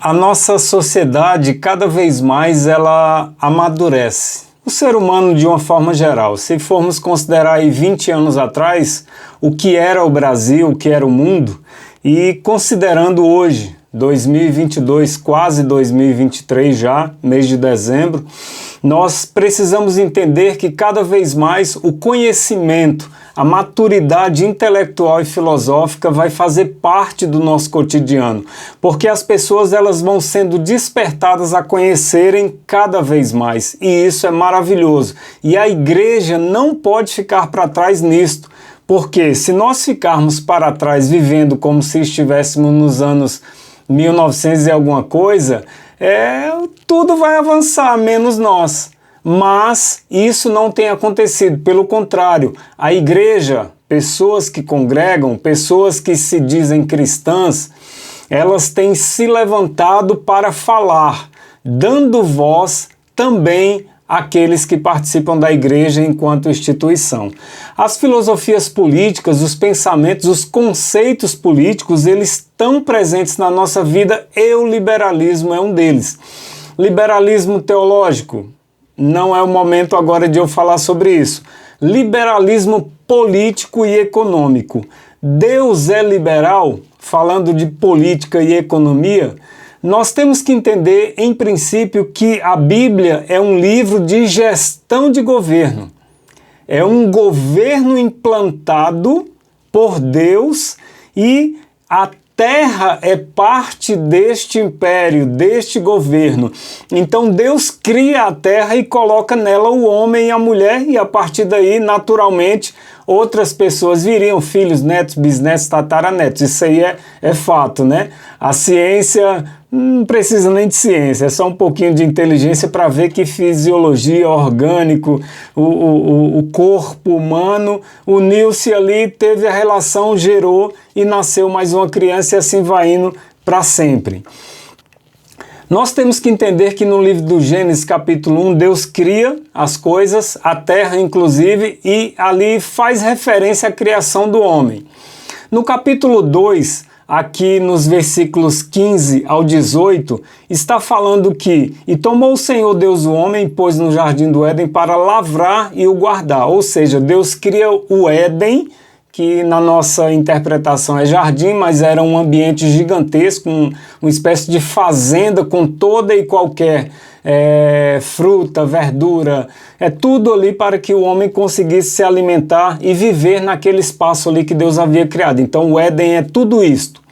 A nossa sociedade, cada vez mais, ela amadurece. O ser humano, de uma forma geral, se formos considerar aí 20 anos atrás, o que era o Brasil, o que era o mundo, e considerando hoje, 2022, quase 2023 já, mês de dezembro, nós precisamos entender que cada vez mais o conhecimento, a maturidade intelectual e filosófica vai fazer parte do nosso cotidiano, porque as pessoas elas vão sendo despertadas a conhecerem cada vez mais, e isso é maravilhoso. E a igreja não pode ficar para trás nisto, porque se nós ficarmos para trás vivendo como se estivéssemos nos anos 1900 e alguma coisa, tudo vai avançar, menos nós. Mas isso não tem acontecido, pelo contrário, a igreja, pessoas que congregam, pessoas que se dizem cristãs, elas têm se levantado para falar, dando voz também àqueles que participam da igreja enquanto instituição. As filosofias políticas, os pensamentos, os conceitos políticos, eles estão presentes na nossa vida e o liberalismo é um deles. Liberalismo teológico, não é o momento agora de eu falar sobre isso. Liberalismo político e econômico. Deus é liberal, falando de política e economia. Nós temos que entender, em princípio, que a Bíblia é um livro de gestão de governo. É um governo implantado por Deus e a terra é parte deste império, deste governo. Então Deus cria a terra e coloca nela o homem e a mulher, e a partir daí, naturalmente, outras pessoas viriam, filhos, netos, bisnetos, tataranetos. Isso aí é fato, né? A ciência não precisa nem de ciência, é só um pouquinho de inteligência para ver que fisiologia, orgânico, o corpo humano uniu-se ali, teve a relação, gerou e nasceu mais uma criança e assim vai indo para sempre. Nós temos que entender que no livro do Gênesis capítulo 1, Deus cria as coisas, a terra inclusive, e ali faz referência à criação do homem. No capítulo 2, aqui nos versículos 15 ao 18, está falando que "E tomou o Senhor Deus o homem e pôs no jardim do Éden para lavrar e o guardar." Ou seja, Deus cria o Éden, que na nossa interpretação é jardim, mas era um ambiente gigantesco, uma espécie de fazenda com toda e qualquer fruta, verdura, tudo ali para que o homem conseguisse se alimentar e viver naquele espaço ali que Deus havia criado. Então o Éden é tudo isto.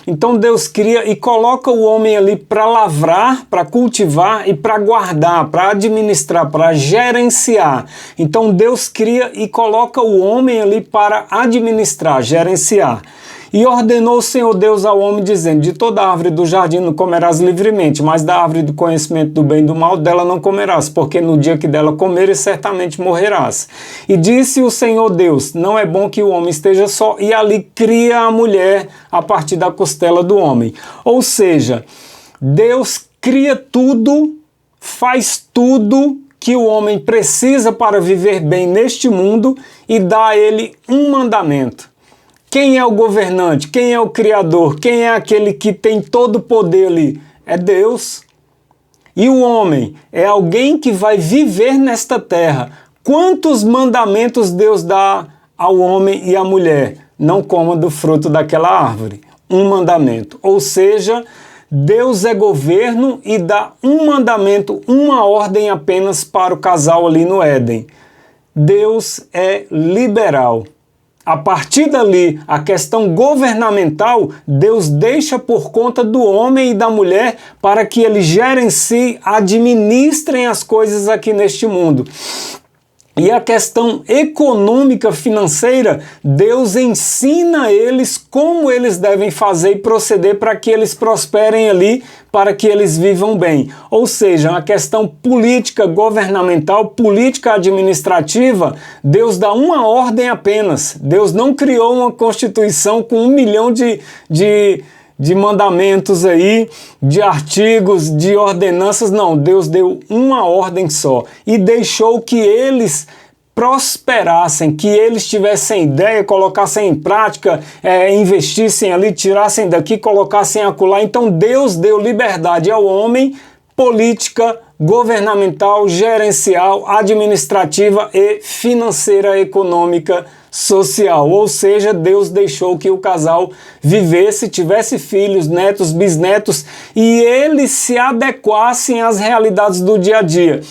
Então Deus cria e coloca o homem ali para lavrar, para cultivar e para guardar, para administrar, para gerenciar. Então Deus cria e coloca o homem ali para administrar, gerenciar. E ordenou o Senhor Deus ao homem, dizendo: "De toda árvore do jardim não comerás livremente, mas da árvore do conhecimento do bem e do mal, dela não comerás, porque no dia que dela comeres, certamente morrerás. E disse o Senhor Deus: Não é bom que o homem esteja só, e ali cria a mulher a partir da costela do homem." Ou seja, Deus cria tudo, faz tudo que o homem precisa para viver bem neste mundo e dá a ele um mandamento. Quem é o governante? Quem é o criador? Quem é aquele que tem todo o poder ali? É Deus. E o homem é alguém que vai viver nesta terra. Quantos mandamentos Deus dá ao homem e à mulher? Não coma do fruto daquela árvore. Um mandamento. Ou seja, Deus é governo e dá um mandamento, uma ordem apenas para o casal ali no Éden. Deus é liberal. A partir dali, a questão governamental, Deus deixa por conta do homem e da mulher para que eles gerenciem, administrem as coisas aqui neste mundo. E a questão econômica, financeira, Deus ensina a eles como eles devem fazer e proceder para que eles prosperem ali, para que eles vivam bem. Ou seja, a questão política, governamental, política administrativa, Deus dá uma ordem apenas. Deus não criou uma Constituição com 1 milhão de mandamentos aí, de artigos, de ordenanças. Não, Deus deu uma ordem só e deixou que eles prosperassem, que eles tivessem ideia, colocassem em prática, investissem ali, tirassem daqui, colocassem acolá. Então Deus deu liberdade ao homem, política, governamental, gerencial, administrativa e financeira, econômica, social. Ou seja, Deus deixou que o casal vivesse, tivesse filhos, netos, bisnetos e eles se adequassem às realidades do dia a dia.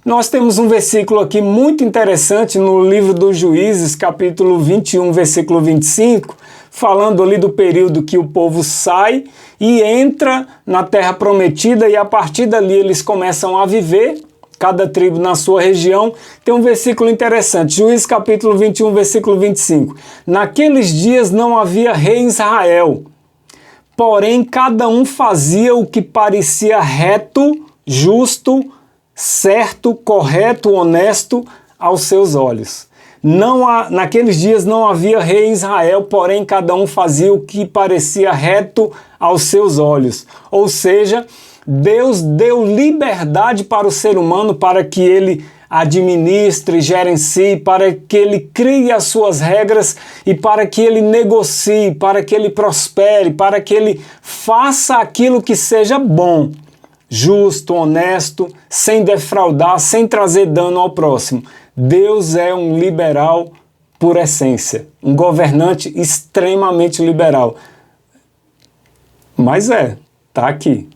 Nós temos um versículo aqui muito interessante no livro dos Juízes, capítulo 21, versículo 25, falando ali do período que o povo sai e entra na terra prometida e a partir dali eles começam a viver, cada tribo na sua região. Tem um versículo interessante, Juízes capítulo 21, versículo 25. Naqueles dias não havia rei em Israel, porém cada um fazia o que parecia reto, justo, certo, correto, honesto aos seus olhos. Naqueles dias não havia rei em Israel, porém cada um fazia o que parecia reto aos seus olhos. Ou seja, Deus deu liberdade para o ser humano para que ele administre, gerencie, para que ele crie as suas regras e para que ele negocie, para que ele prospere, para que ele faça aquilo que seja bom, justo, honesto, sem defraudar, sem trazer dano ao próximo. Deus é um liberal por essência, um governante extremamente liberal. Mas tá aqui.